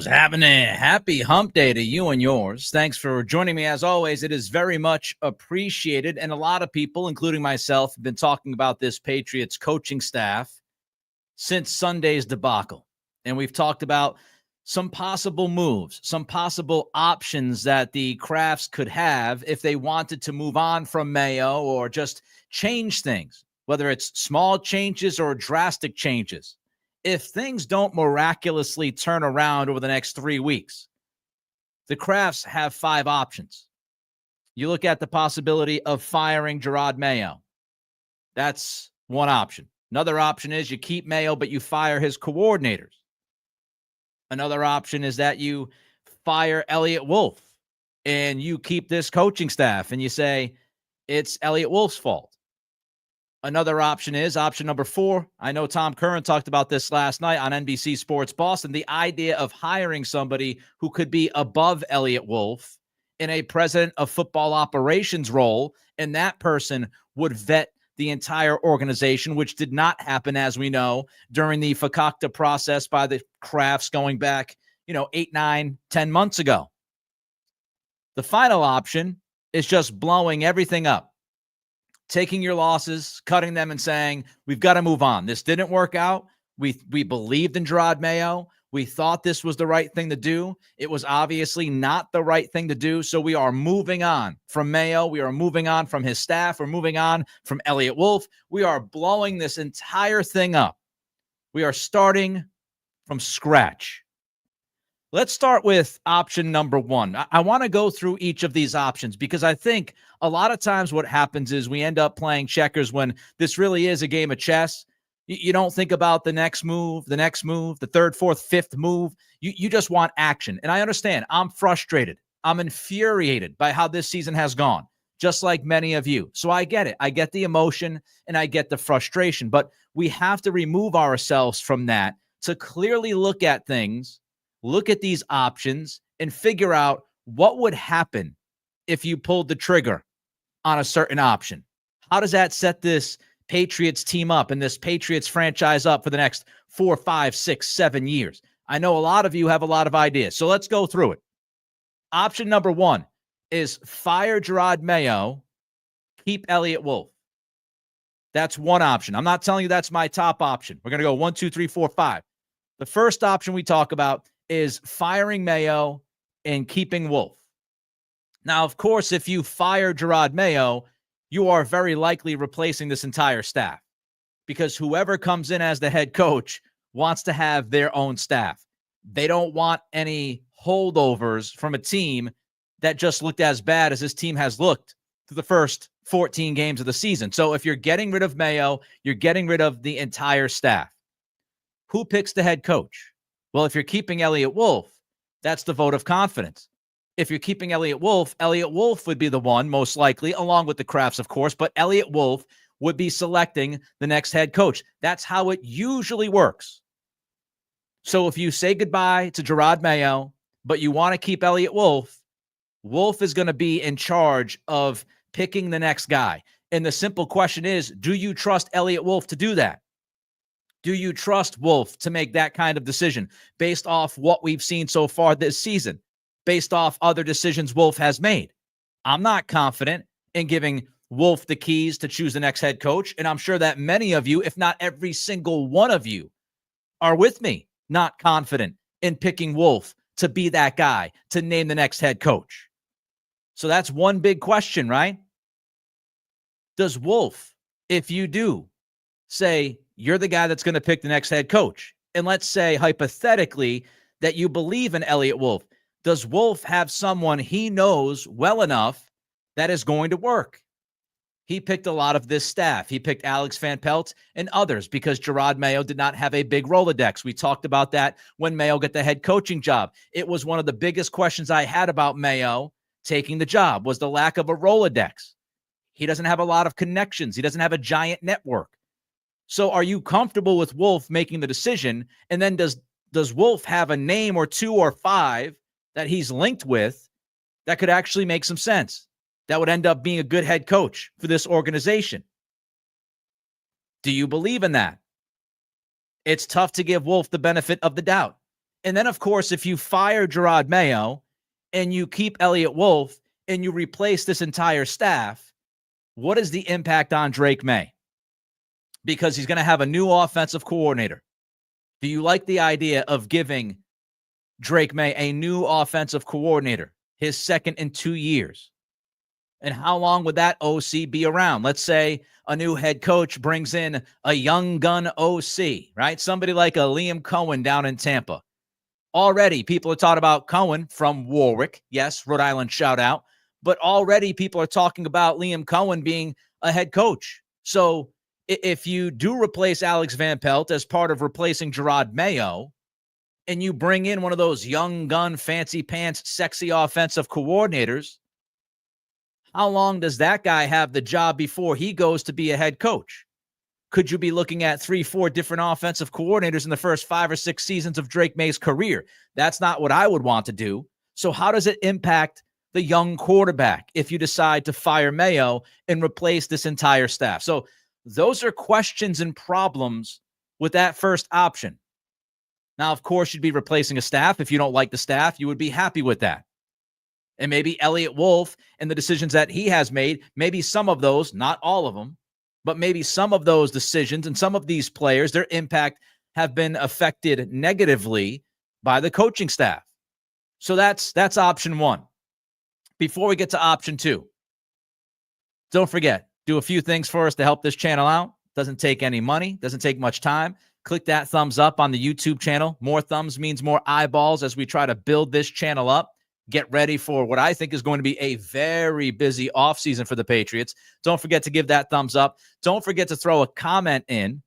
What's happening? Happy hump day to you and yours. Thanks for joining me. As always, it is very much appreciated. And a lot of people, including myself, have been talking about this Patriots coaching staff since Sunday's debacle. And we've talked about some possible moves, some possible options that the Krafts could have if they wanted to move on from Mayo or just change things, whether it's small changes or drastic changes. If things don't miraculously turn around over the next 3 weeks, the Krafts have 5 options. You look at the possibility of firing Gerard Mayo. That's one option. Another option is you keep Mayo, but you fire his coordinators. Another option is that you fire Elliott Wolf and you keep this coaching staff and you say it's Elliott Wolf's fault. Another option is option number 4. I know Tom Curran talked about this last night on NBC Sports Boston, the idea of hiring somebody who could be above Elliott Wolf in a president of football operations role, and that person would vet the entire organization, which did not happen, as we know, during the Fakakta process by the Krafts going back, 8, 9, 10 months ago. The final option is just blowing everything up. Taking your losses, cutting them, and saying, we've got to move on. This didn't work out. We believed in Gerard Mayo. We thought this was the right thing to do. It was obviously not the right thing to do, so we are moving on from Mayo. We are moving on from his staff. We're moving on from Elliott Wolf. We are blowing this entire thing up. We are starting from scratch. Let's start with option number 1. I want to go through each of these options because I think a lot of times what happens is we end up playing checkers when this really is a game of chess. You don't think about the next move, the third, fourth, fifth move. You just want action. And I understand. I'm frustrated. I'm infuriated by how this season has gone, just like many of you. So I get it. I get the emotion and I get the frustration. But we have to remove ourselves from that to clearly look at things, look at these options, and figure out what would happen if you pulled the trigger on a certain option. How does that set this Patriots team up and this Patriots franchise up for the next 4, 5, 6, 7 years? I know a lot of you have a lot of ideas, so let's go through it. Option number 1 is fire Gerard Mayo, keep Elliott Wolf. That's one option. I'm not telling you that's my top option. We're going to go 1, 2, 3, 4, 5. The first option we talk about is firing Mayo and keeping Wolf. Now, of course, if you fire Gerard Mayo, you are very likely replacing this entire staff because whoever comes in as the head coach wants to have their own staff. They don't want any holdovers from a team that just looked as bad as this team has looked through the first 14 games of the season. So if you're getting rid of Mayo, you're getting rid of the entire staff. Who picks the head coach? Well, if you're keeping Elliott Wolf, that's the vote of confidence. If you're keeping Elliott Wolf would be the one, most likely, along with the Krafts, of course, but Elliott Wolf would be selecting the next head coach. That's how it usually works. So if you say goodbye to Gerard Mayo, but you want to keep Elliott Wolf, Wolf is going to be in charge of picking the next guy. And the simple question is, do you trust Elliott Wolf to do that? Do you trust Wolf to make that kind of decision based off what we've seen so far this season, based off other decisions Wolf has made? I'm not confident in giving Wolf the keys to choose the next head coach, and I'm sure that many of you, if not every single one of you, are with me, not confident in picking Wolf to be that guy, to name the next head coach. So that's one big question, right? Does Wolf, if you do say you're the guy that's going to pick the next head coach, and let's say hypothetically that you believe in Elliott Wolf, does Wolf have someone he knows well enough that is going to work? He picked a lot of this staff. He picked Alex Van Pelt and others because Gerard Mayo did not have a big Rolodex. We talked about that when Mayo got the head coaching job. It was one of the biggest questions I had about Mayo taking the job was the lack of a Rolodex. He doesn't have a lot of connections. He doesn't have a giant network. So are you comfortable with Wolf making the decision? And then does Wolf have a name or 2 or 5 that he's linked with that could actually make some sense, that would end up being a good head coach for this organization? Do you believe in that? It's tough to give Wolf the benefit of the doubt. And then, of course, if you fire Gerard Mayo and you keep Elliott Wolf and you replace this entire staff, what is the impact on Drake May? Because he's going to have a new offensive coordinator. Do you like the idea of giving Drake May a new offensive coordinator, his second in 2 years? And how long would that OC be around? Let's say a new head coach brings in a young gun OC, right? Somebody like a Liam Cohen down in Tampa. Already, people are talking about Cohen from Warwick. Yes, Rhode Island shout out. But already people are talking about Liam Cohen being a head coach. So if you do replace Alex Van Pelt as part of replacing Gerard Mayo, and you bring in one of those young gun, fancy pants, sexy offensive coordinators, how long does that guy have the job before he goes to be a head coach? Could you be looking at 3-4 different offensive coordinators in the first 5 or 6 seasons of Drake May's career? That's not what I would want to do. So how does it impact the young quarterback if you decide to fire Mayo and replace this entire staff? So those are questions and problems with that first option. Now, of course, you'd be replacing a staff. If you don't like the staff, you would be happy with that. And maybe Elliott Wolf and the decisions that he has made, maybe some of those, not all of them, but maybe some of those decisions and some of these players, their impact have been affected negatively by the coaching staff. So that's option one. Before we get to option two, don't forget, do a few things for us to help this channel out. Doesn't take any money, doesn't take much time. Click that thumbs up on the YouTube channel. More thumbs means more eyeballs as we try to build this channel up. Get ready for what I think is going to be a very busy offseason for the Patriots. Don't forget to give that thumbs up. Don't forget to throw a comment in,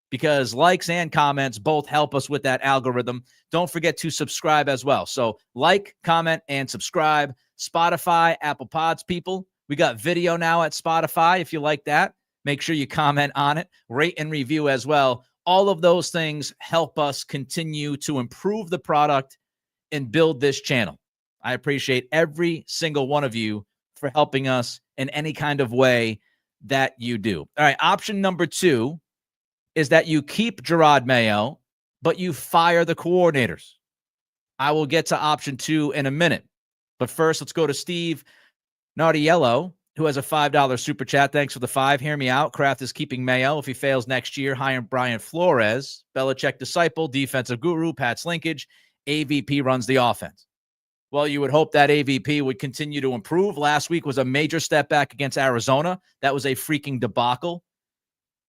because likes and comments both help us with that algorithm. Don't forget to subscribe as well. So like, comment, and subscribe. Spotify, Apple Pods people. We got video now at Spotify. If you like that, make sure you comment on it. Rate and review as well. All of those things help us continue to improve the product and build this channel. I appreciate every single one of you for helping us in any kind of way that you do. All right, option number two is that you keep Gerard Mayo, but you fire the coordinators. I will get to option two in a minute. But first, let's go to Steve Nardiello, who has a $5 super chat. Thanks for the 5. Hear me out. Krafts is keeping Mayo. If he fails next year, hire Brian Flores. Belichick disciple, defensive guru, Pat's linkage. AVP runs the offense. Well, you would hope that AVP would continue to improve. Last week was a major step back against Arizona. That was a freaking debacle.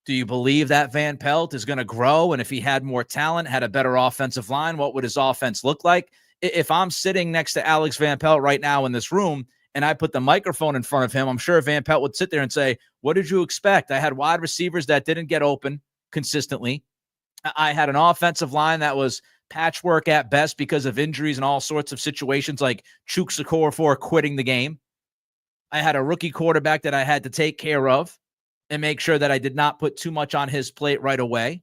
Do you believe that Van Pelt is going to grow? And if he had more talent, had a better offensive line, what would his offense look like? If I'm sitting next to Alex Van Pelt right now in this room and I put the microphone in front of him, I'm sure Van Pelt would sit there and say, what did you expect? I had wide receivers that didn't get open consistently. I had an offensive line that was patchwork at best because of injuries and all sorts of situations, like Chukwuezekorfor quitting the game. I had a rookie quarterback that I had to take care of and make sure that I did not put too much on his plate right away.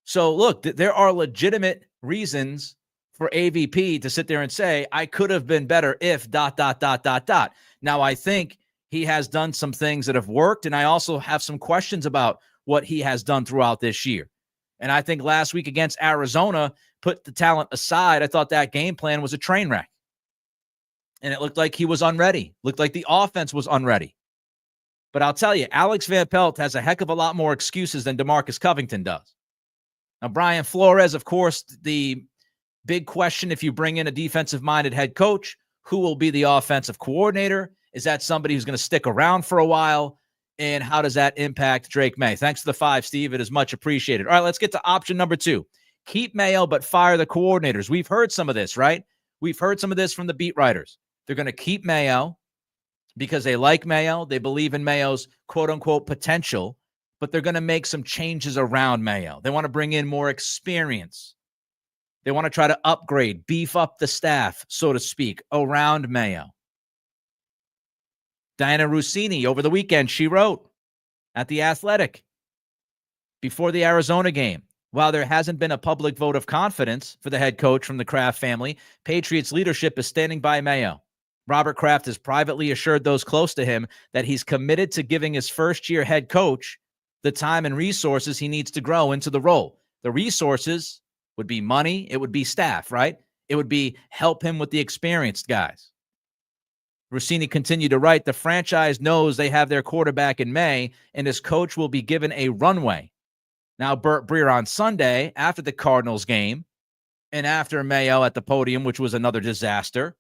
So look, there are legitimate reasons for AVP to sit there and say, I could have been better if ... Now, I think he has done some things that have worked, and I also have some questions about what he has done throughout this year. And I think last week against Arizona, put the talent aside, I thought that game plan was a train wreck. And it looked like he was unready. Looked like the offense was unready. But I'll tell you, Alex Van Pelt has a heck of a lot more excuses than DeMarcus Covington does. Now, Brian Flores, of course, the big question, if you bring in a defensive-minded head coach, who will be the offensive coordinator? Is that somebody who's going to stick around for a while? And how does that impact Drake May? Thanks for the 5, Steve. It is much appreciated. All right, let's get to option number 2. Keep Mayo, but fire the coordinators. We've heard some of this, right? We've heard some of this from the beat writers. They're going to keep Mayo because they like Mayo. They believe in Mayo's quote-unquote potential, but they're going to make some changes around Mayo. They want to bring in more experience. They want to try to upgrade, beef up the staff, so to speak, around Mayo. Diana Rossini, over the weekend, she wrote at The Athletic before the Arizona game, while there hasn't been a public vote of confidence for the head coach from the Kraft family, Patriots leadership is standing by Mayo. Robert Kraft has privately assured those close to him that he's committed to giving his first-year head coach the time and resources he needs to grow into the role. The resources Would be money. It would be staff, right? It would be help him with the experienced guys. Rossini continued to write, the franchise knows they have their quarterback in May, and his coach will be given a runway. Now, Burt Breer on Sunday, after the Cardinals game, and after Mayo at the podium, which was another disaster,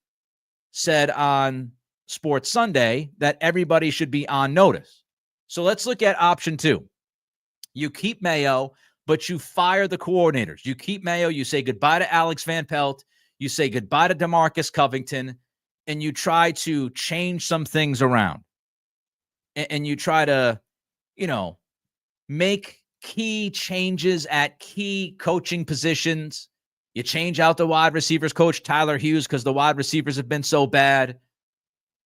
said on Sports Sunday that everybody should be on notice. So let's look at option 2. You keep Mayo, but you fire the coordinators. You keep Mayo, you say goodbye to Alex Van Pelt, you say goodbye to DeMarcus Covington, and you try to change some things around. And you try to, make key changes at key coaching positions. You change out the wide receivers coach, Tyler Hughes, because the wide receivers have been so bad.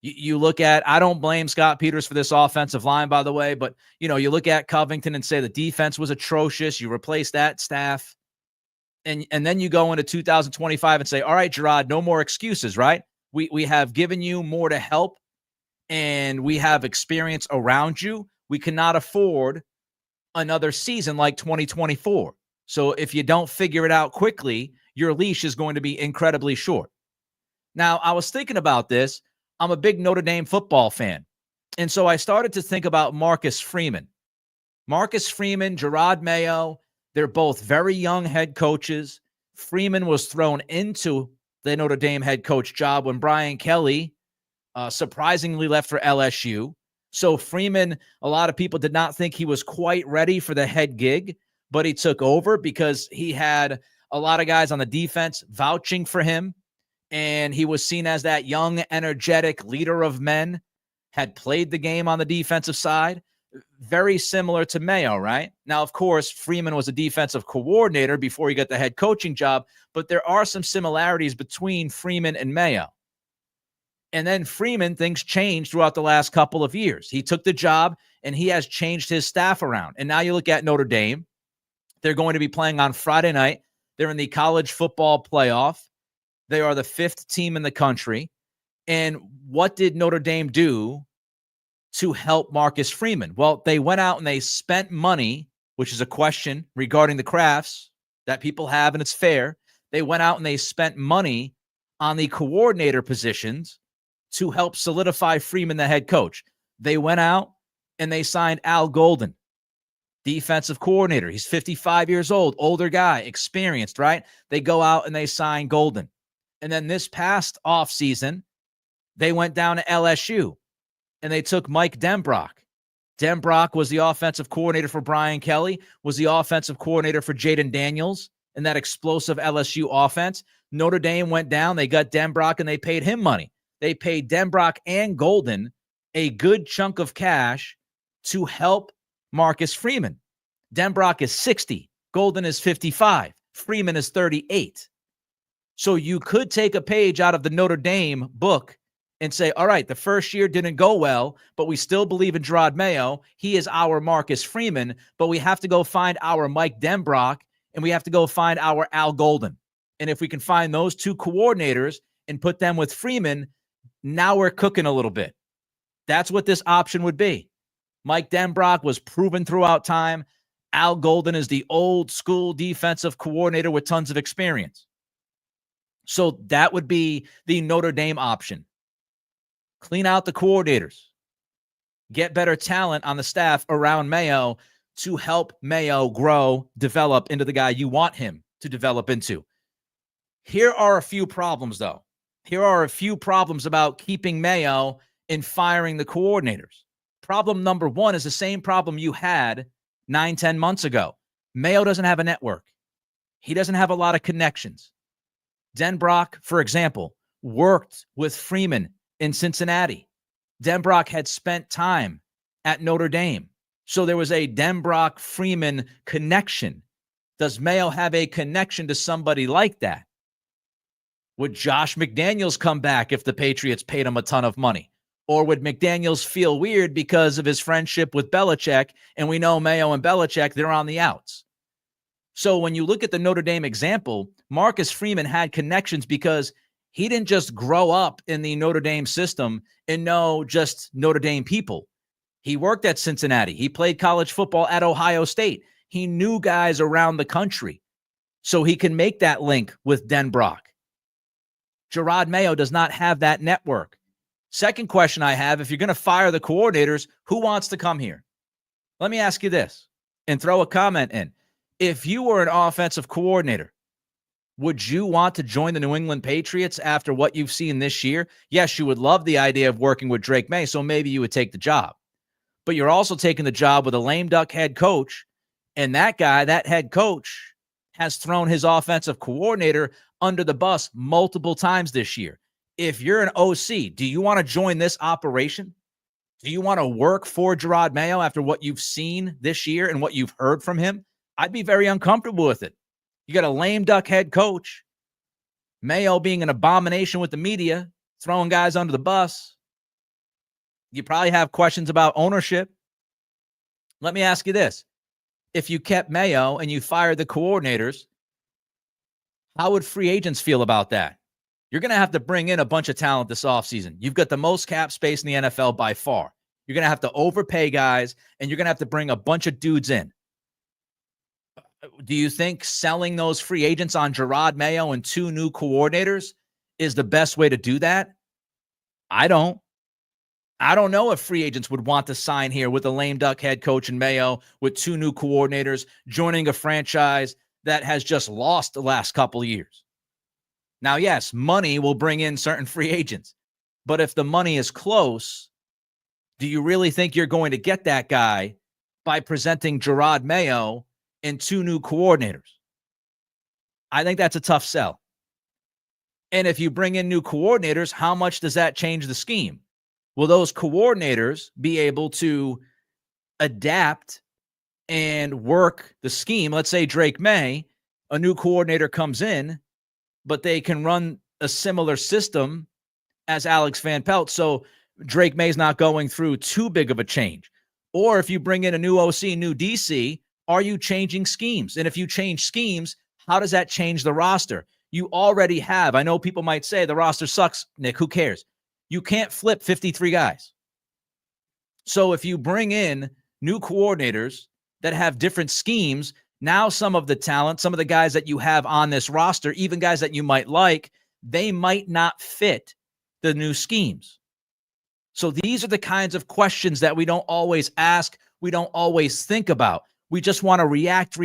You look at, I don't blame Scott Peters for this offensive line, by the way, but, you look at Covington and say the defense was atrocious. You replace that staff. And then you go into 2025 and say, all right, Gerard, no more excuses, right? We have given you more to help, and we have experience around you. We cannot afford another season like 2024. So if you don't figure it out quickly, your leash is going to be incredibly short. Now, I was thinking about this. I'm a big Notre Dame football fan. And so I started to think about Marcus Freeman. Marcus Freeman, Gerard Mayo, they're both very young head coaches. Freeman was thrown into the Notre Dame head coach job when Brian Kelly surprisingly left for LSU. So Freeman, a lot of people did not think he was quite ready for the head gig, but he took over because he had a lot of guys on the defense vouching for him. And he was seen as that young, energetic leader of men, had played the game on the defensive side. Very similar to Mayo, right? Now, of course, Freeman was a defensive coordinator before he got the head coaching job, but there are some similarities between Freeman and Mayo. And then Freeman, things changed throughout the last couple of years. He took the job, and he has changed his staff around. And now you look at Notre Dame. They're going to be playing on Friday night. They're in the college football playoff. They are the 5th team in the country. And what did Notre Dame do to help Marcus Freeman? Well, they went out and they spent money, which is a question regarding the Krafts that people have, and it's fair. They went out and they spent money on the coordinator positions to help solidify Freeman, the head coach. They went out and they signed Al Golden, defensive coordinator. He's 55 years old, older guy, experienced, right? They go out and they sign Golden. And then this past offseason, they went down to LSU and they took Mike Denbrock. Denbrock was the offensive coordinator for Brian Kelly, was the offensive coordinator for Jaden Daniels and that explosive LSU offense. Notre Dame went down, they got Denbrock, and they paid him money. They paid Denbrock and Golden a good chunk of cash to help Marcus Freeman. Denbrock is 60. Golden is 55. Freeman is 38. So you could take a page out of the Notre Dame book and say, all right, the first year didn't go well, but we still believe in Gerard Mayo. He is our Marcus Freeman, but we have to go find our Mike Denbrock, and we have to go find our Al Golden. And if we can find those two coordinators and put them with Freeman, now we're cooking a little bit. That's what this option would be. Mike Denbrock was proven throughout time. Al Golden is the old school defensive coordinator with tons of experience. So that would be the Notre Dame option. Clean out the coordinators. Get better talent on the staff around Mayo to help Mayo grow, develop into the guy you want him to develop into. Here are a few problems, though. Here are a few problems about keeping Mayo and firing the coordinators. Problem number one is the same problem you had 9-10 months ago. Mayo doesn't have a network. He doesn't have a lot of connections. Denbrock, for example, worked with Freeman in Cincinnati. Denbrock had spent time at Notre Dame. So there was a Denbrock-Freeman connection. Does Mayo have a connection to somebody like that? Would Josh McDaniels come back if the Patriots paid him a ton of money? Or would McDaniels feel weird because of his friendship with Belichick? And we know Mayo and Belichick, they're on the outs. So when you look at the Notre Dame example, Marcus Freeman had connections because he didn't just grow up in the Notre Dame system and know just Notre Dame people. He worked at Cincinnati. He played college football at Ohio State. He knew guys around the country. so he can make that link with Den Brock. Gerard Mayo does not have that network. Second question I have, if you're going to fire the coordinators, who wants to come here? Let me ask you this and throw a comment in. If you were an offensive coordinator, would you want to join the New England Patriots after what you've seen this year? Yes, you would love the idea of working with Drake May, so maybe you would take the job. But you're also taking the job with a lame duck head coach, and that guy, that head coach, has thrown his offensive coordinator under the bus multiple times this year. If you're an OC, do you want to join this operation? Do you want to work for Gerard Mayo after what you've seen this year and what you've heard from him? I'd be very uncomfortable with it. You got a lame duck head coach, Mayo being an abomination with the media, throwing guys under the bus. You probably have questions about ownership. Let me ask you this. If you kept Mayo and you fired the coordinators, how would free agents feel about that? You're going to have to bring in a bunch of talent this offseason. You've got the most cap space in the NFL by far. You're going to have to overpay guys, and you're going to have to bring a bunch of dudes in. Do you think selling those free agents on Gerard Mayo and 2 new coordinators is the best way to do that? I don't know if free agents would want to sign here with a lame duck head coach in Mayo, with 2 new coordinators, joining a franchise that has just lost the last couple of years. Now, yes, money will bring in certain free agents, but if the money is close, do you really think you're going to get that guy by presenting Gerard Mayo and 2 new coordinators? I think that's a tough sell. And if you bring in new coordinators, how much does that change the scheme? Will those coordinators be able to adapt and work the scheme? Let's say Drake May, a new coordinator comes in, but they can run a similar system as Alex Van Pelt. So Drake May's not going through too big of a change. Or if you bring in a new OC, new DC, are you changing schemes? And if you change schemes, how does that change the roster? You already have, I know people might say the roster sucks, Nick, who cares? You can't flip 53 guys. So if you bring in new coordinators that have different schemes, now some of the talent, some of the guys that you have on this roster, even guys that you might like, they might not fit the new schemes. So these are the kinds of questions that we don't always ask, we don't always think about. We just want to react.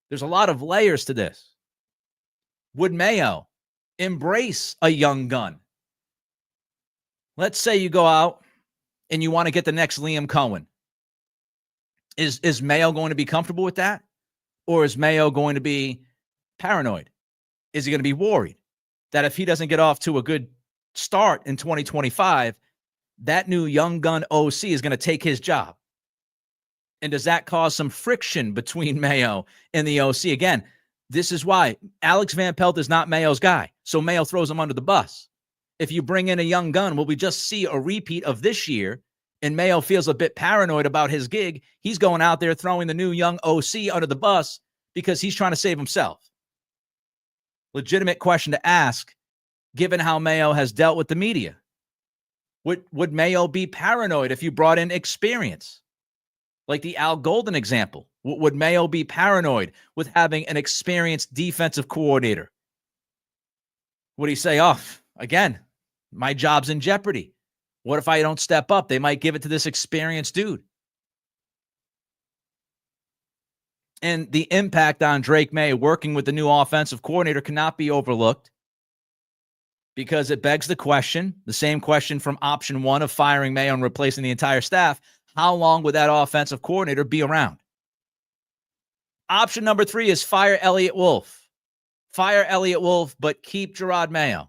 There's a lot of layers to this. Would Mayo embrace a young gun? Let's say you go out and you want to get the next Liam Cohen. Is Mayo going to be comfortable with that? Or is Mayo going to be paranoid? Is he going to be worried that if he doesn't get off to a good start in 2025, that new young gun OC is going to take his job? And does that cause some friction between Mayo and the OC? Again, this is why Alex Van Pelt is not Mayo's guy. So Mayo throws him under the bus. If you bring in a young gun, will we just see a repeat of this year? And Mayo feels a bit paranoid about his gig. He's going out there throwing the new young OC under the bus because he's trying to save himself. Legitimate question to ask, given how Mayo has dealt with the media. Would Mayo be paranoid if you brought in experience? Like the Al Golden example. Would Mayo be paranoid with having an experienced defensive coordinator? Would he say, oh, again, my job's in jeopardy? What if I don't step up? They might give it to this experienced dude. And the impact on Drake May working with the new offensive coordinator cannot be overlooked, because it begs the question, the same question from option 1 of firing Mayo and replacing the entire staff. How long would that offensive coordinator be around? Option number 3 is fire Elliott Wolf. Fire Elliott Wolf, but keep Gerard Mayo.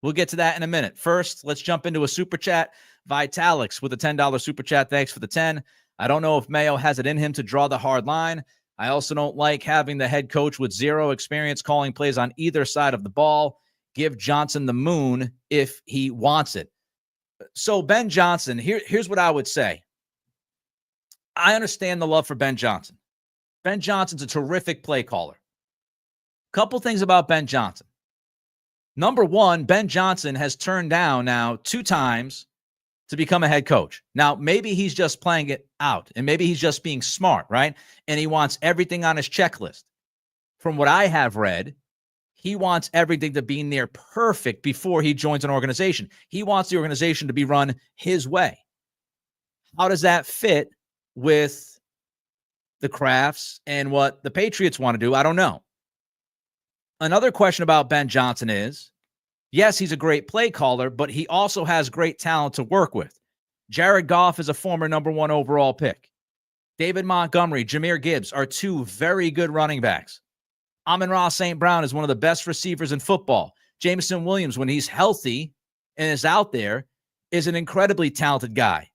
We'll get to that in a minute. First, let's jump into a super chat. Vitalix with a $10 super chat. Thanks for the 10. I don't know if Mayo has it in him to draw the hard line. I also don't like having the head coach with 0 experience calling plays on either side of the ball. Give Johnson the moon if he wants it. So Ben Johnson, here's what I would say. I understand the love for Ben Johnson. Ben Johnson's a terrific play caller. Couple things about Ben Johnson. Number 1, Ben Johnson has turned down now 2 times to become a head coach. Now, maybe he's just playing it out, and maybe he's just being smart, right? And he wants everything on his checklist. From what I have read, he wants everything to be near perfect before he joins an organization. He wants the organization to be run his way. How does that fit with the Krafts and what the Patriots want to do? I don't know. Another question about Ben Johnson is, yes, he's a great play caller, but he also has great talent to work with. Jared Goff is a former number 1 overall pick. David Montgomery, Jahmyr Gibbs are 2 very good running backs. Amon-Ra St. Brown is one of the best receivers in football. Jameson Williams, when he's healthy and is out there, is an incredibly talented guy.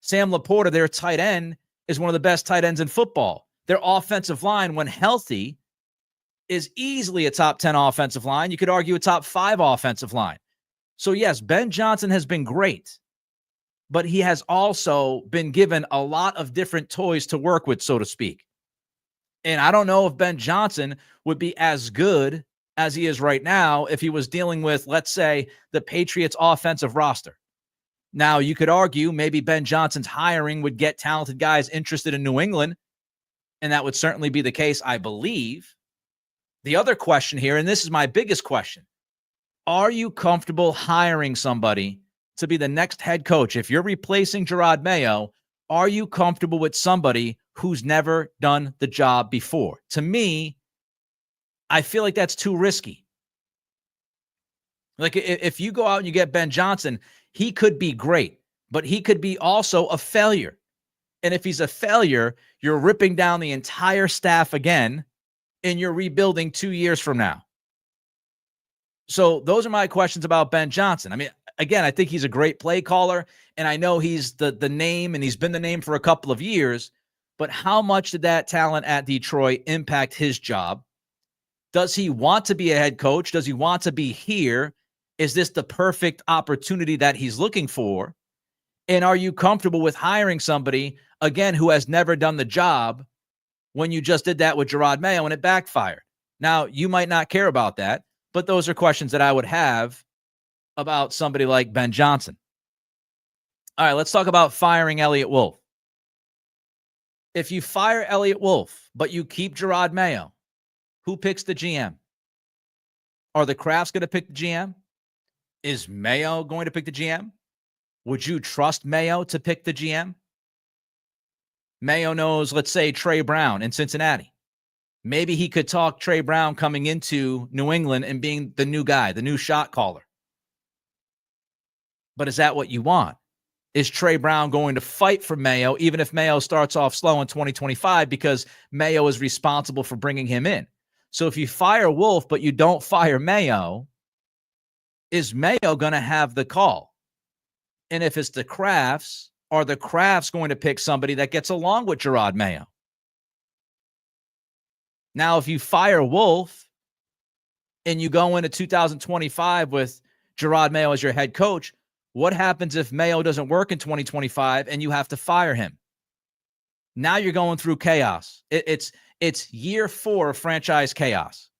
Sam Laporta, their tight end, is one of the best tight ends in football. Their offensive line, when healthy, is easily a top 10 offensive line. You could argue a top 5 offensive line. So yes, Ben Johnson has been great, but he has also been given a lot of different toys to work with, so to speak. And I don't know if Ben Johnson would be as good as he is right now if he was dealing with, let's say, the Patriots offensive roster. Now, you could argue maybe Ben Johnson's hiring would get talented guys interested in New England, and that would certainly be the case, I believe. The other question here, and this is my biggest question, are you comfortable hiring somebody to be the next head coach? If you're replacing Gerard Mayo, are you comfortable with somebody who's never done the job before? To me, I feel like that's too risky. Like, if you go out and you get Ben Johnson, he could be great, but he could be also a failure. And if he's a failure, you're ripping down the entire staff again, and you're rebuilding 2 years from now. So those are my questions about Ben Johnson. I mean, again, I think he's a great play caller, and I know he's the name, and he's been the name for a couple of years, but how much did that talent at Detroit impact his job? Does he want to be a head coach? Does he want to be here? Is this the perfect opportunity that he's looking for? And are you comfortable with hiring somebody, again, who has never done the job when you just did that with Gerard Mayo and it backfired? Now, you might not care about that, but those are questions that I would have about somebody like Ben Johnson. All right, let's talk about firing Elliott Wolf. If you fire Elliott Wolf, but you keep Gerard Mayo, who picks the GM? Are the Krafts going to pick the GM? Is Mayo going to pick the GM? Would you trust Mayo to pick the GM? Mayo knows, let's say, Trey Brown in Cincinnati. Maybe he could talk Trey Brown coming into New England and being the new guy, the new shot caller. But is that what you want? Is Trey Brown going to fight for Mayo, even if Mayo starts off slow in 2025, because Mayo is responsible for bringing him in? So if you fire Wolf, but you don't fire Mayo, is Mayo going to have the call? And if it's the Krafts, are the Krafts going to pick somebody that gets along with Gerard Mayo? Now, if you fire Wolf and you go into 2025 with Gerard Mayo as your head coach, what happens if Mayo doesn't work in 2025 and you have to fire him? Now you're going through chaos. It's year 4 of franchise chaos.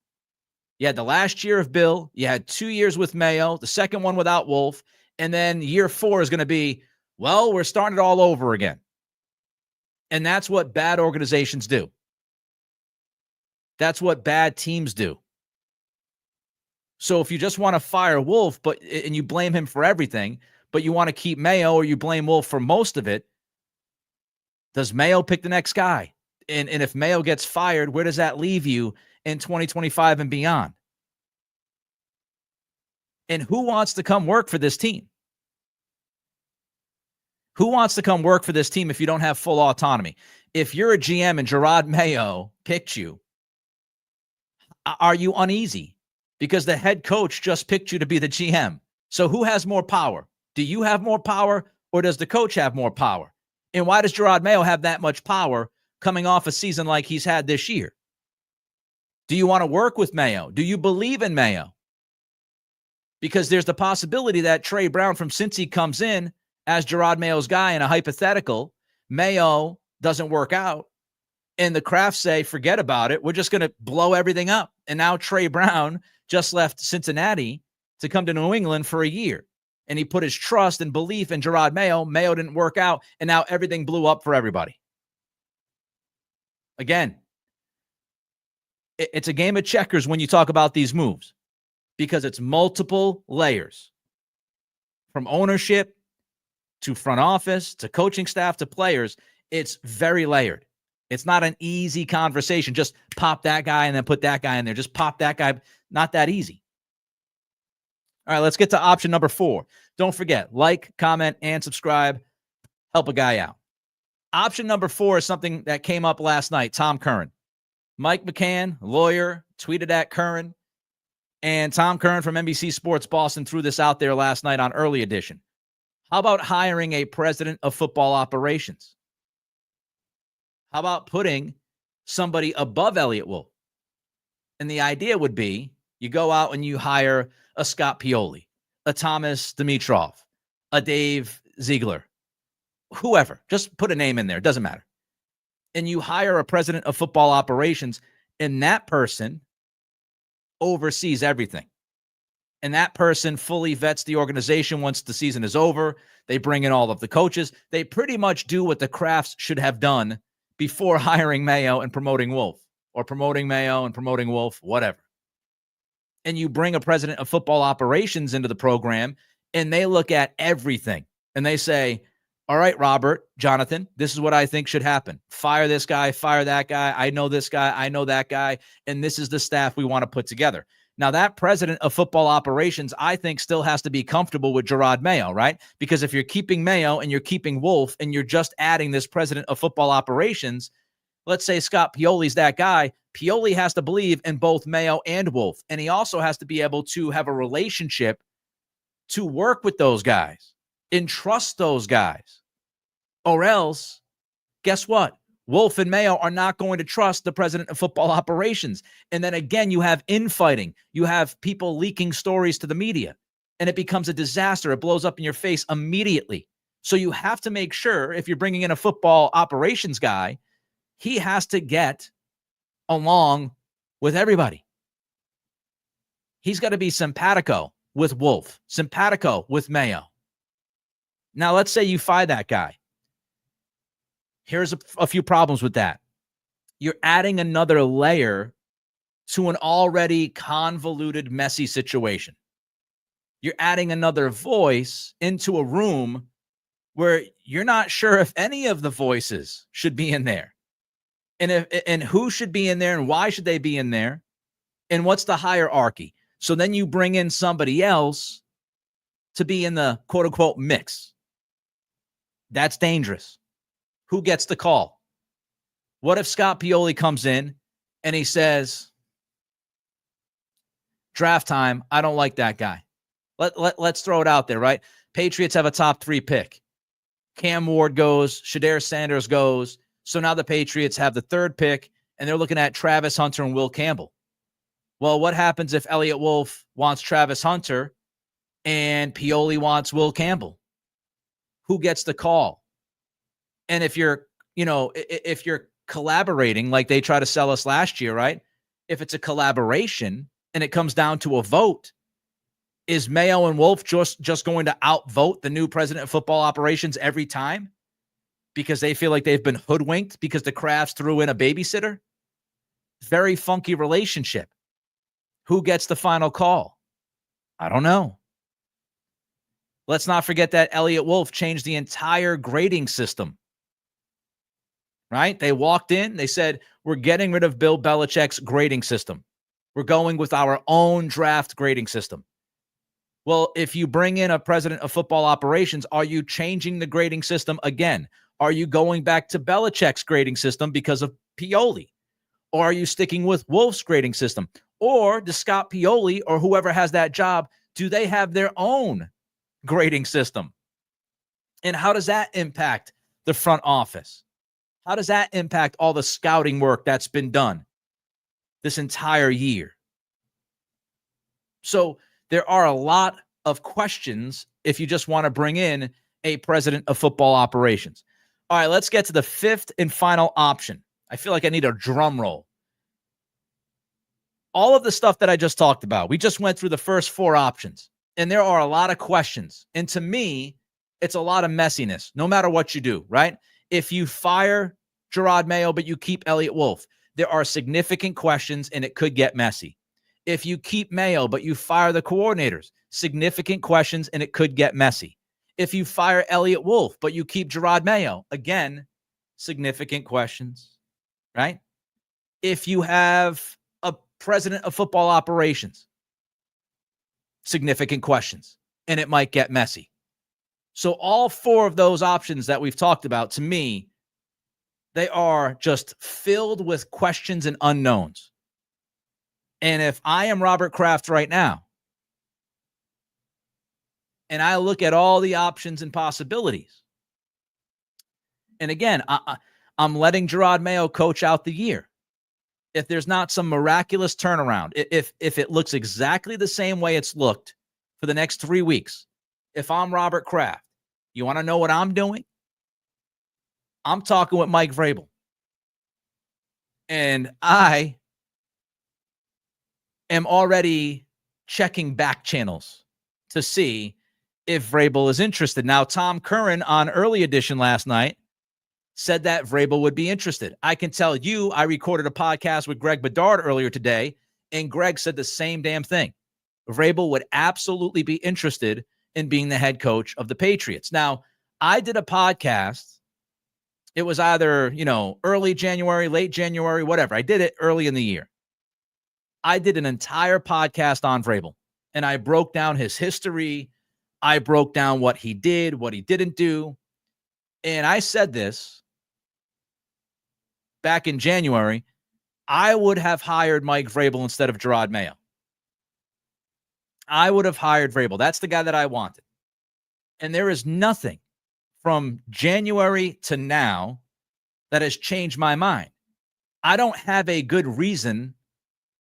You had the last year of Bill. You had 2 years with Mayo, the second one without Wolf. And then year 4 is going to be, well, we're starting it all over again. And that's what bad organizations do. That's what bad teams do. So if you just want to fire Wolf, and you blame him for everything, but you want to keep Mayo, or you blame Wolf for most of it, does Mayo pick the next guy? And if Mayo gets fired, where does that leave you in 2025 and beyond? And who wants to come work for this team? Who wants to come work for this team if you don't have full autonomy? If you're a GM and Gerard Mayo picked you, are you uneasy? Because the head coach just picked you to be the GM. So who has more power? Do you have more power, or does the coach have more power? And why does Gerard Mayo have that much power coming off a season like he's had this year? Do you want to work with Mayo? Do you believe in Mayo? Because there's the possibility that Trey Brown from Cincy comes in as Gerard Mayo's guy in a hypothetical. Mayo doesn't work out, and the Krafts say, forget about it. We're just going to blow everything up. And now Trey Brown just left Cincinnati to come to New England for a year. and he put his trust and belief in Gerard Mayo. Mayo didn't work out, and now everything blew up for everybody. Again, it's a game of checkers when you talk about these moves because it's multiple layers from ownership to front office to coaching staff to players. It's very layered. It's not an easy conversation. Just pop that guy and then put that guy in there. Just pop that guy. Not that easy. All right, let's get to option number 4. Don't forget, like, comment, and subscribe. Help a guy out. Option number 4 is something that came up last night. Tom Curran. Mike McCann, lawyer, tweeted at Curran. And Tom Curran from NBC Sports Boston threw this out there last night on Early Edition. How about hiring a president of football operations? How about putting somebody above Elliott Wolf? And the idea would be you go out and you hire a Scott Pioli, a Thomas Dimitrov, a Dave Ziegler, whoever. Just put a name in there. It doesn't matter. And you hire a president of football operations, and that person oversees everything. And that person fully vets the organization once the season is over. They bring in all of the coaches. They pretty much do what the Krafts should have done before hiring Mayo and promoting Wolf, or promoting Mayo and promoting Wolf, whatever. And you bring a president of football operations into the program, and they look at everything, and they say, all right, Robert, Jonathan, this is what I think should happen. Fire this guy, fire that guy. I know this guy, I know that guy, and this is the staff we want to put together. Now, that president of football operations, I think, still has to be comfortable with Gerard Mayo, right? Because if you're keeping Mayo and you're keeping Wolf and you're just adding this president of football operations, let's say Scott Pioli's that guy, Pioli has to believe in both Mayo and Wolf. And he also has to be able to have a relationship to work with those guys and trust those guys. Or else, guess what? Wolf and Mayo are not going to trust the president of football operations. And then again, you have infighting. You have people leaking stories to the media, and it becomes a disaster. It blows up in your face immediately. So you have to make sure, if you're bringing in a football operations guy, he has to get along with everybody. He's got to be simpatico with Wolf, simpatico with Mayo. Now, let's say you fire that guy. Here's a few problems with that. You're adding another layer to an already convoluted, messy situation. You're adding another voice into a room where you're not sure if any of the voices should be in there. And who should be in there and why should they be in there? And what's the hierarchy? So then you bring in somebody else to be in the quote unquote mix. That's dangerous. Who gets the call? What if Scott Pioli comes in and he says, draft time, I don't like that guy. Let's throw it out there, right? Patriots have a top 3 pick. Cam Ward goes, Shedeur Sanders goes. So now the Patriots have the 3rd pick, and they're looking at Travis Hunter and Will Campbell. Well, what happens if Elliott Wolf wants Travis Hunter and Pioli wants Will Campbell? Who gets the call? And if you're collaborating like they try to sell us last year, right? If it's a collaboration and it comes down to a vote, is Mayo and Wolf just going to outvote the new president of football operations every time because they feel like they've been hoodwinked because the Krafts threw in a babysitter? Very funky relationship. Who gets the final call? I don't know. Let's not forget that Elliott Wolf changed the entire grading system. Right? They walked in, they said, we're getting rid of Bill Belichick's grading system. We're going with our own draft grading system. Well, if you bring in a president of football operations, are you changing the grading system again? Are you going back to Belichick's grading system because of Pioli? Or are you sticking with Wolf's grading system? Or does Scott Pioli or whoever has that job, do they have their own grading system? And how does that impact the front office? How does that impact all the scouting work that's been done this entire year? So there are a lot of questions if you just want to bring in a president of football operations. All right, let's get to the 5th and final option. I feel like I need a drum roll. All of the stuff that I just talked about, we just went through the first 4 options. And there are a lot of questions. And to me, it's a lot of messiness, no matter what you do, right? If you fire Gerard Mayo, but you keep Elliott Wolf, there are significant questions and it could get messy. If you keep Mayo, but you fire the coordinators, significant questions and it could get messy. If you fire Elliott Wolf, but you keep Gerard Mayo, again, significant questions, right? If you have a president of football operations, significant questions, and it might get messy. So all four of those options that we've talked about, to me, they are just filled with questions and unknowns. And if I am Robert Kraft right now, and I look at all the options and possibilities, and again, I'm letting Gerard Mayo coach out the year. If there's not some miraculous turnaround, if it looks exactly the same way it's looked for the next 3 weeks, if I'm Robert Kraft, you want to know what I'm doing? I'm talking with Mike Vrabel. And I am already checking back channels to see if Vrabel is interested. Now, Tom Curran on Early Edition last night said that Vrabel would be interested. I can tell you, I recorded a podcast with Greg Bedard earlier today, and Greg said the same damn thing. Vrabel would absolutely be interested in being the head coach of the Patriots. Now, I did a podcast. It was either, early January, late January, whatever. I did it early in the year. I did an entire podcast on Vrabel, and I broke down his history. I broke down what he did, what he didn't do. And I said this back in January, I would have hired Mike Vrabel instead of Gerard Mayo. I would have hired Vrabel. That's the guy that I wanted. And there is nothing from January to now that has changed my mind. I don't have a good reason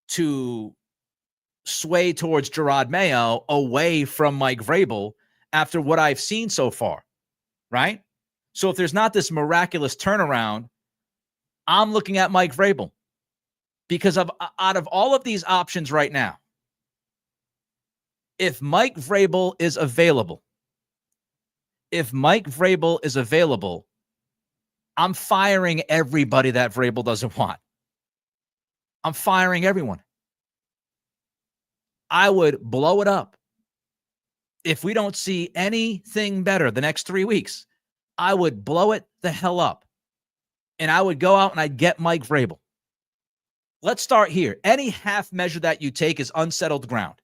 to sway towards Gerard Mayo away from Mike Vrabel after what I've seen so far, right? So if there's not this miraculous turnaround, I'm looking at Mike Vrabel because out of all of these options right now, if Mike Vrabel is available, I'm firing everybody that Vrabel doesn't want. I'm firing everyone. I would blow it up. If we don't see anything better the next 3 weeks, I would blow it the hell up. And I would go out and I'd get Mike Vrabel. Let's start here. Any half measure that you take is unsettled ground.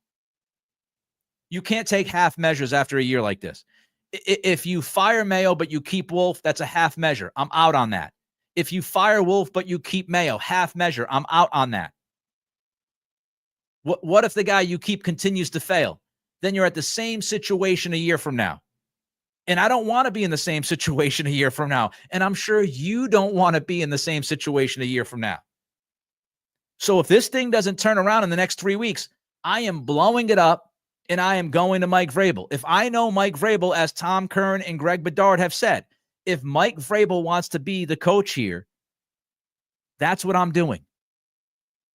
You can't take half measures after a year like this. If you fire Mayo but you keep Wolf, that's a half measure. I'm out on that. If you fire Wolf but you keep Mayo, half measure. I'm out on that. What if the guy you keep continues to fail? Then you're at the same situation a year from now. And I don't want to be in the same situation a year from now. And I'm sure you don't want to be in the same situation a year from now. So if this thing doesn't turn around in the next 3 weeks, I am blowing it up and I am going to Mike Vrabel. If I know Mike Vrabel, as Tom Curran and Greg Bedard have said, if Mike Vrabel wants to be the coach here, that's what I'm doing.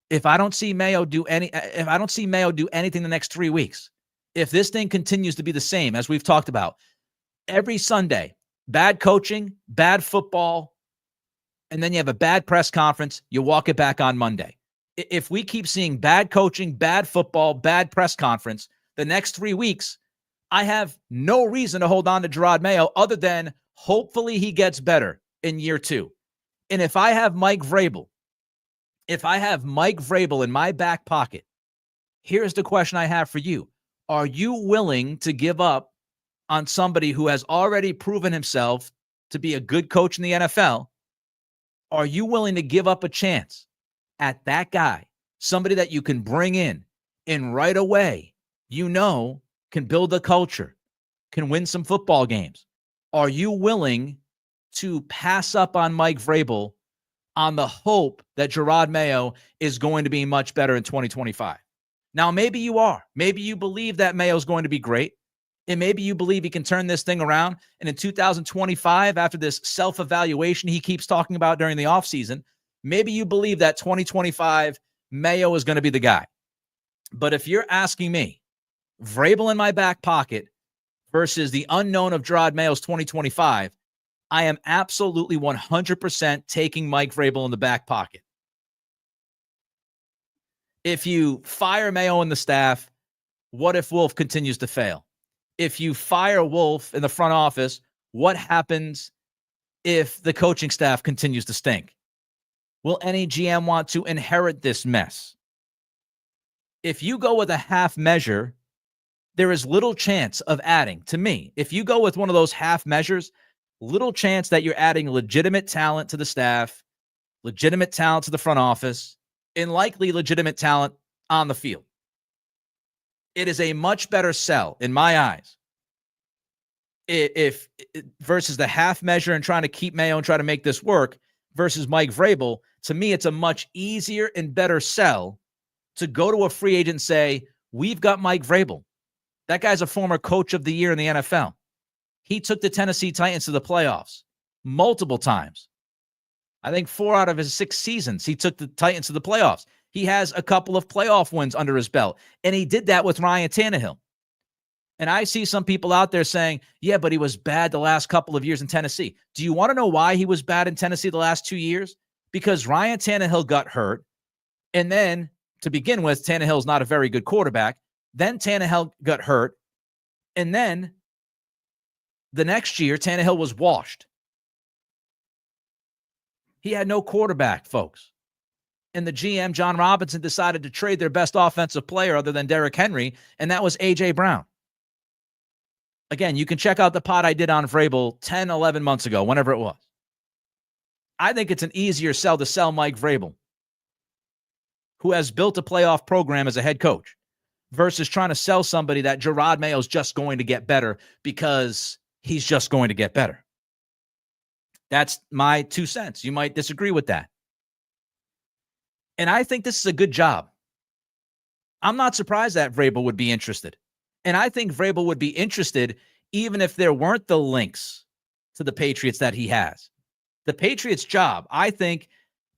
If I don't see Mayo do anything the next 3 weeks, if this thing continues to be the same as we've talked about, every Sunday, bad coaching, bad football, and then you have a bad press conference, you walk it back on Monday. If we keep seeing bad coaching, bad football, bad press conference the next 3 weeks, I have no reason to hold on to Gerard Mayo other than hopefully he gets better in year 2. And if I have Mike Vrabel in my back pocket, here's the question I have for you. Are you willing to give up on somebody who has already proven himself to be a good coach in the NFL? Are you willing to give up a chance at that guy, somebody that you can bring in and right away, can build a culture, can win some football games? Are you willing to pass up on Mike Vrabel on the hope that Gerard Mayo is going to be much better in 2025? Now, maybe you are. Maybe you believe that Mayo is going to be great. And maybe you believe he can turn this thing around. And in 2025, after this self-evaluation he keeps talking about during the offseason, maybe you believe that 2025 Mayo is going to be the guy. But if you're asking me, Vrabel in my back pocket versus the unknown of Gerard Mayo's 2025, I am absolutely 100% taking Mike Vrabel in the back pocket. If you fire Mayo in the staff, what if Wolf continues to fail? If you fire Wolf in the front office, what happens if the coaching staff continues to stink? Will any GM want to inherit this mess? If you go with a half measure, there is little chance of adding, to me, if you go with one of those half measures, little chance that you're adding legitimate talent to the staff, legitimate talent to the front office, and likely legitimate talent on the field. It is a much better sell, in my eyes, if versus the half measure and trying to keep Mayo and try to make this work versus Mike Vrabel. To me, it's a much easier and better sell to go to a free agent and say, we've got Mike Vrabel. That guy's a former coach of the year in the NFL. He took the Tennessee Titans to the playoffs multiple times. I think 4 out of his 6 seasons, he took the Titans to the playoffs. He has a couple of playoff wins under his belt, and he did that with Ryan Tannehill. And I see some people out there saying, yeah, but he was bad the last couple of years in Tennessee. Do you want to know why he was bad in Tennessee the last 2 years? Because Ryan Tannehill got hurt, and then, to begin with, Tannehill's not a very good quarterback. Then Tannehill got hurt, and then the next year, Tannehill was washed. He had no quarterback, folks. And the GM, John Robinson, decided to trade their best offensive player other than Derrick Henry, and that was A.J. Brown. Again, you can check out the pod I did on Vrabel 10, 11 months ago, whenever it was. I think it's an easier sell to sell Mike Vrabel, who has built a playoff program as a head coach, versus trying to sell somebody that Gerard Mayo's just going to get better because he's just going to get better. That's my 2 cents. You might disagree with that. And I think this is a good job. I'm not surprised that Vrabel would be interested. And I think Vrabel would be interested even if there weren't the links to the Patriots that he has. The Patriots job, I think,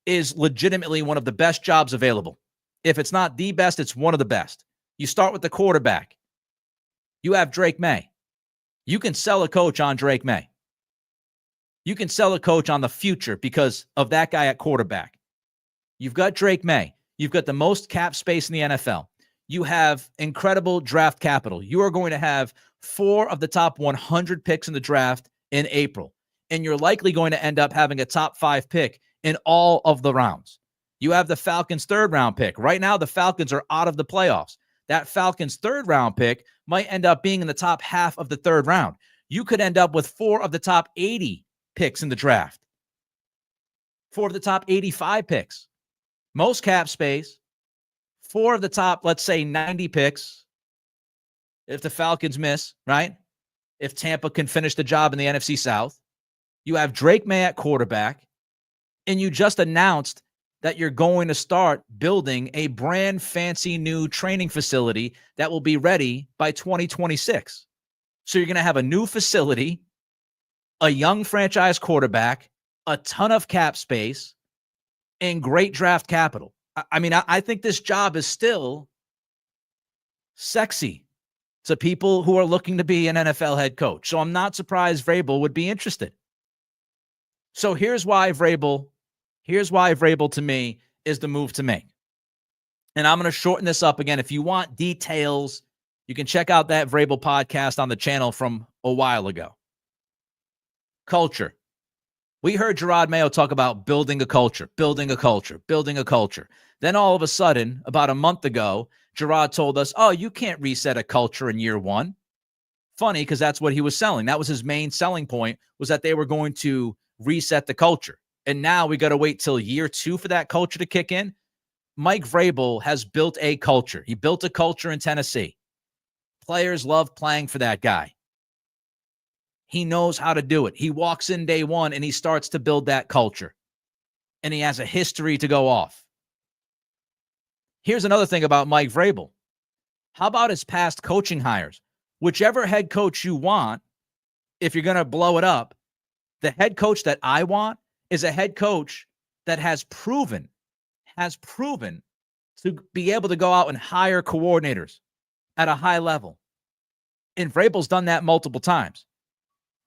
is legitimately one of the best jobs available. If it's not the best, it's one of the best. You start with the quarterback. You have Drake May. You can sell a coach on Drake May. You can sell a coach on the future because of that guy at quarterback. You've got Drake May. You've got the most cap space in the NFL. You have incredible draft capital. You are going to have 4 of the top 100 picks in the draft in April. And you're likely going to end up having a top 5 pick in all of the rounds. You have the Falcons' 3rd round pick. Right now, the Falcons are out of the playoffs. That Falcons' 3rd round pick might end up being in the top half of the 3rd round. You could end up with 4 of the top 80 picks in the draft. 4 of the top 85 picks. Most cap space. 4 of the top, let's say, 90 picks. If the Falcons miss, right? If Tampa can finish the job in the NFC South. You have Drake May at quarterback. And you just announced that you're going to start building a brand fancy new training facility that will be ready by 2026. So you're going to have a new facility, a young franchise quarterback, a ton of cap space, and great draft capital. I mean, I think this job is still sexy to people who are looking to be an NFL head coach. So I'm not surprised Vrabel would be interested. So here's why Vrabel to me is the move to make. And I'm going to shorten this up again. If you want details, you can check out that Vrabel podcast on the channel from a while ago. Culture. We heard Gerard Mayo talk about building a culture. Then all of a sudden, about a month ago, Gerard told us, oh, you can't reset a culture in year 1. Funny, because that's what he was selling. That was his main selling point, was that they were going to reset the culture. And now we got to wait till year 2 for that culture to kick in. Mike Vrabel has built a culture. He built a culture in Tennessee. Players love playing for that guy. He knows how to do it. He walks in day 1 and he starts to build that culture. And he has a history to go off. Here's another thing about Mike Vrabel. How about his past coaching hires? Whichever head coach you want, if you're going to blow it up, the head coach that I want is a head coach that has proven to be able to go out and hire coordinators at a high level. And Vrabel's done that multiple times.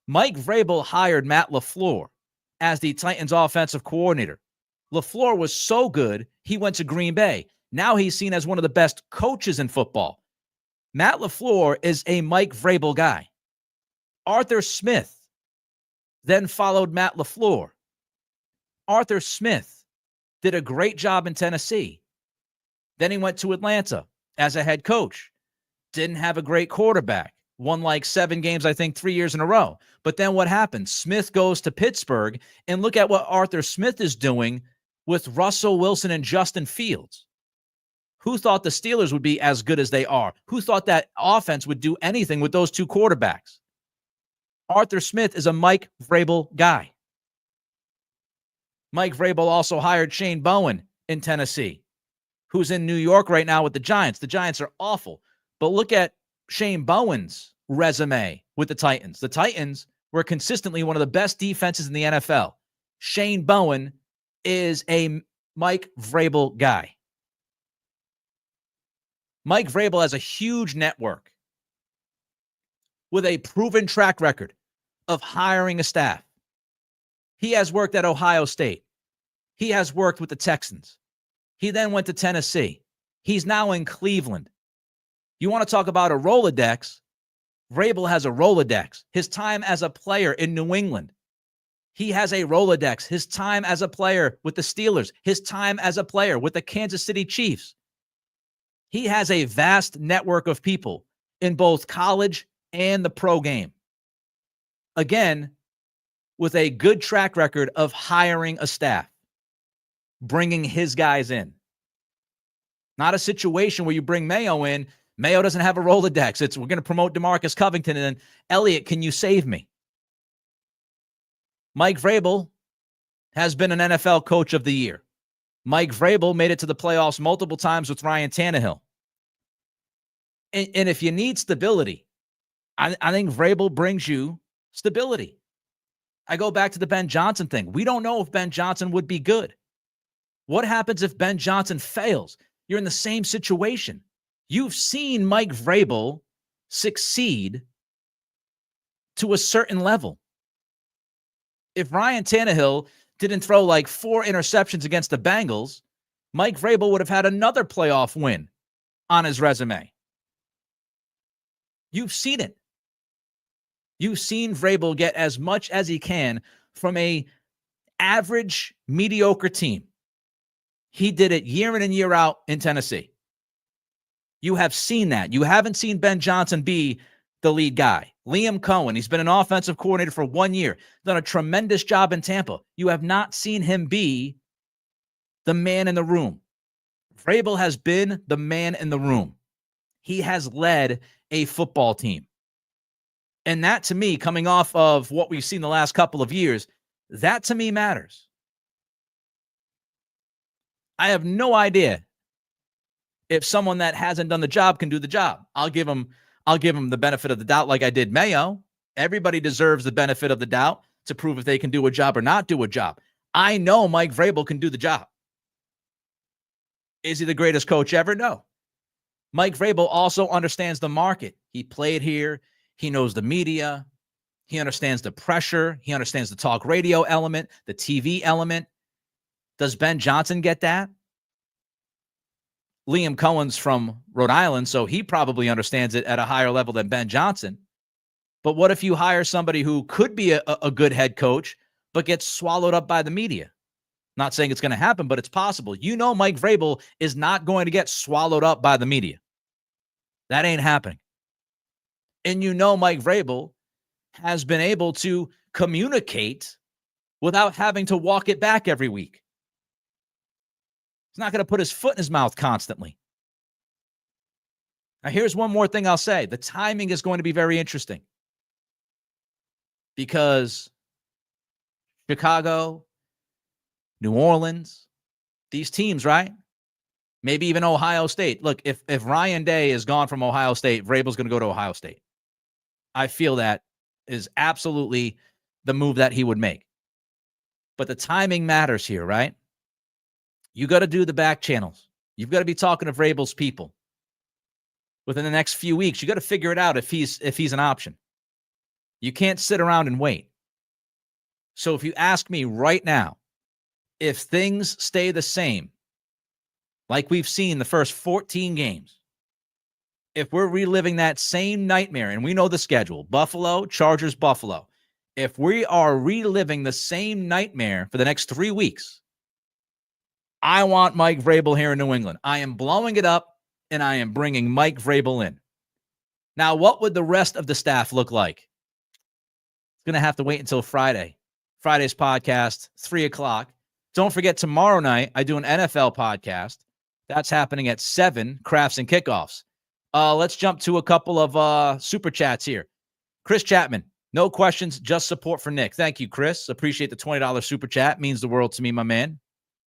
Mike Vrabel hired Matt LaFleur as the Titans offensive coordinator. LaFleur was so good, he went to Green Bay. Now he's seen as one of the best coaches in football. Matt LaFleur is a Mike Vrabel guy. Arthur Smith then followed Matt LaFleur. Arthur Smith did a great job in Tennessee. Then he went to Atlanta as a head coach. Didn't have a great quarterback. Won like 7 games, I think, 3 years in a row. But then what happened? Smith goes to Pittsburgh, and look at what Arthur Smith is doing with Russell Wilson and Justin Fields. Who thought the Steelers would be as good as they are? Who thought that offense would do anything with those 2 quarterbacks? Arthur Smith is a Mike Vrabel guy. Mike Vrabel also hired Shane Bowen in Tennessee, who's in New York right now with the Giants. The Giants are awful. But look at Shane Bowen's resume with the Titans. The Titans were consistently one of the best defenses in the NFL. Shane Bowen is a Mike Vrabel guy. Mike Vrabel has a huge network with a proven track record of hiring a staff. He has worked at Ohio State. He has worked with the Texans. He then went to Tennessee. He's now in Cleveland. You want to talk about a Rolodex? Vrabel has a Rolodex. His time as a player in New England. He has a Rolodex. His time as a player with the Steelers. His time as a player with the Kansas City Chiefs. He has a vast network of people in both college and the pro game. Again, with a good track record of hiring a staff, bringing his guys in. Not a situation where you bring Mayo in. Mayo doesn't have a Rolodex. It's, we're going to promote DeMarcus Covington, and then, Elliott, can you save me? Mike Vrabel has been an NFL Coach of the Year. Mike Vrabel made it to the playoffs multiple times with Ryan Tannehill. And if you need stability, I think Vrabel brings you stability. I go back to the Ben Johnson thing. We don't know if Ben Johnson would be good. What happens if Ben Johnson fails? You're in the same situation. You've seen Mike Vrabel succeed to a certain level. If Ryan Tannehill didn't throw like 4 interceptions against the Bengals, Mike Vrabel would have had another playoff win on his resume. You've seen it. You've seen Vrabel get as much as he can from a average, mediocre team. He did it year in and year out in Tennessee. You have seen that. You haven't seen Ben Johnson be the lead guy. Liam Cohen, he's been an offensive coordinator for 1 year, done a tremendous job in Tampa. You have not seen him be the man in the room. Vrabel has been the man in the room. He has led a football team. And that, to me, coming off of what we've seen the last couple of years, that to me matters. I have no idea if someone that hasn't done the job can do the job. I'll give him the benefit of the doubt like I did Mayo. Everybody deserves the benefit of the doubt to prove if they can do a job or not do a job. I know Mike Vrabel can do the job. Is he the greatest coach ever? No. Mike Vrabel also understands the market. He played here. He knows the media. He understands the pressure. He understands the talk radio element, the TV element. Does Ben Johnson get that? Liam Cohen's from Rhode Island, so he probably understands it at a higher level than Ben Johnson. But what if you hire somebody who could be a good head coach, but gets swallowed up by the media? Not saying it's going to happen, but it's possible. You know Mike Vrabel is not going to get swallowed up by the media. That ain't happening. And you know Mike Vrabel has been able to communicate without having to walk it back every week. He's not going to put his foot in his mouth constantly. Now, here's one more thing I'll say. The timing is going to be very interesting because Chicago, New Orleans, these teams, right? Maybe even Ohio State. Look, if Ryan Day is gone from Ohio State, Vrabel's going to go to Ohio State. I feel that is absolutely the move that he would make. But the timing matters here, right? You got to do the back channels. You've got to be talking to Vrabel's people. within the next few weeks. You got to figure it out if he's an option. You can't sit around and wait. So if you ask me right now, if things stay the same, like we've seen the first 14 games, if we're reliving that same nightmare, and we know the schedule, Buffalo, Chargers, Buffalo, if we are reliving the same nightmare for the next 3 weeks, I want Mike Vrabel here in New England. I am blowing it up, and I am bringing Mike Vrabel in. Now, what would the rest of the staff look like? It's going to have to wait until Friday. Friday's podcast, 3 o'clock. Don't forget, tomorrow night, I do an NFL podcast. That's happening at 7, Krafts and Kickoffs. Let's jump to a couple of super chats here. Chris Chapman, no questions, just support for Nick. Thank you, Chris. Appreciate the $20 super chat. Means the world to me, my man.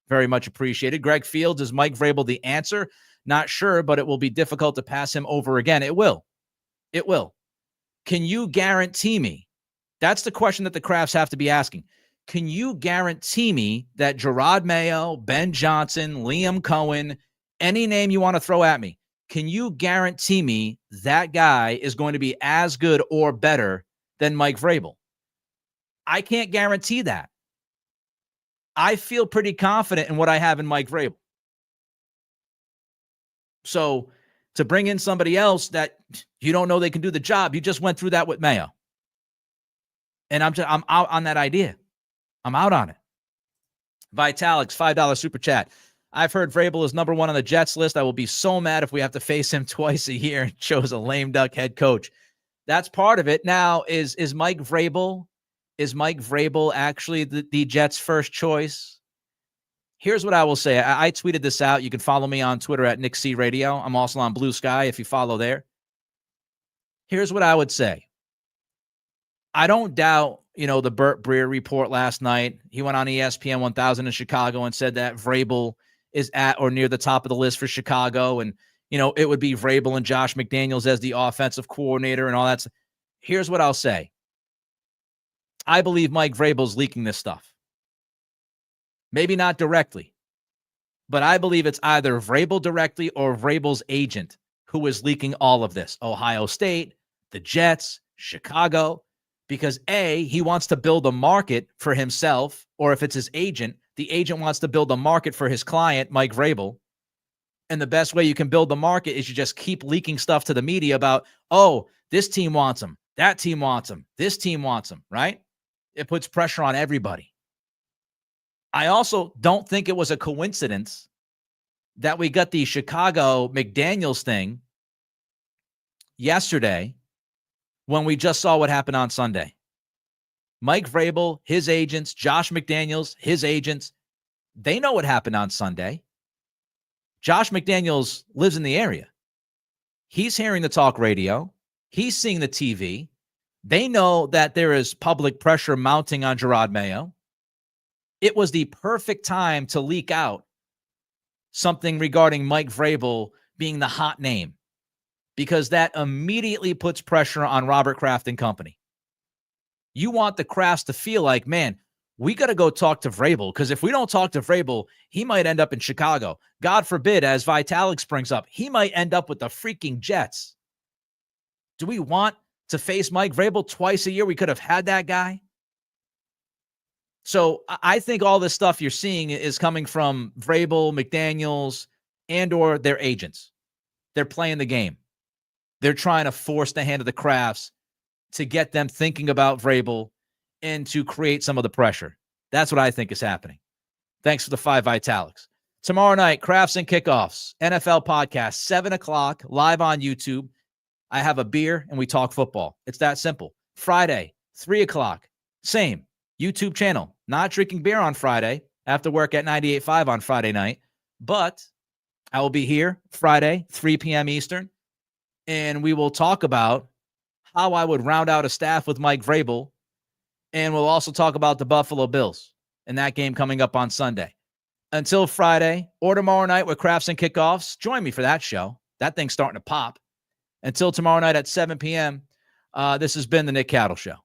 Very much appreciated. Greg Fields, is Mike Vrabel the answer? Not sure, but it will be difficult to pass him over again. It will. It will. Can you guarantee me? That's the question that the Krafts have to be asking. Can you guarantee me that Gerard Mayo, Ben Johnson, Liam Cohen, any name you want to throw at me, can you guarantee me that guy is going to be as good or better than Mike Vrabel? I can't guarantee that. I feel pretty confident in what I have in Mike Vrabel. So to bring in somebody else that you don't know they can do the job, you just went through that with Mayo. And I'm out on that idea. I'm out on it. Vitalix, $5 super chat. I've heard Vrabel is number 1 on the Jets list. I will be so mad if we have to face him twice a year and chose a lame duck head coach. That's part of it. Now, is Mike Vrabel actually the Jets' first choice? Here's what I will say. I tweeted this out. You can follow me on Twitter at Nick C Radio. I'm also on Blue Sky if you follow there. Here's what I would say. I don't doubt, the Burt Breer report last night. He went on ESPN 1000 in Chicago and said that Vrabel is at or near the top of the list for Chicago. And, it would be Vrabel and Josh McDaniels as the offensive coordinator and all that. Here's what I'll say. I believe Mike Vrabel's leaking this stuff. Maybe not directly, but I believe it's either Vrabel directly or Vrabel's agent who is leaking all of this. Ohio State, the Jets, Chicago, because A, he wants to build a market for himself, or if it's his agent, the agent wants to build a market for his client, Mike Vrabel. And the best way you can build the market is you just keep leaking stuff to the media about, oh, this team wants him, that team wants him, this team wants him, right? It puts pressure on everybody. I also don't think it was a coincidence that we got the Chicago McDaniels thing yesterday when we just saw what happened on Sunday. Mike Vrabel, his agents, Josh McDaniels, his agents, they know what happened on Sunday. Josh McDaniels lives in the area. He's hearing the talk radio. He's seeing the TV. They know that there is public pressure mounting on Gerard Mayo. It was the perfect time to leak out something regarding Mike Vrabel being the hot name, because that immediately puts pressure on Robert Kraft and company. You want the Krafts to feel like, man, we got to go talk to Vrabel, because if we don't talk to Vrabel, he might end up in Chicago. God forbid, as Vitalix brings up, he might end up with the freaking Jets. Do we want to face Mike Vrabel twice a year? We could have had that guy. So I think all this stuff you're seeing is coming from Vrabel, McDaniels, and or their agents. They're playing the game. They're trying to force the hand of the Krafts to get them thinking about Vrabel and to create some of the pressure. That's what I think is happening. Thanks for the 5 Vitalix. Tomorrow night, Krafts and Kickoffs, NFL podcast, 7 o'clock, live on YouTube. I have a beer and we talk football. It's that simple. Friday, 3 o'clock, same YouTube channel. Not drinking beer on Friday. After work at 98.5 on Friday night. But I will be here Friday, 3 p.m. Eastern. And we will talk about how I would round out a staff with Mike Vrabel. And we'll also talk about the Buffalo Bills and that game coming up on Sunday. Until Friday or tomorrow night with Krafts and Kickoffs, join me for that show. That thing's starting to pop. Until tomorrow night at 7 p.m., this has been the Nick Cattle Show.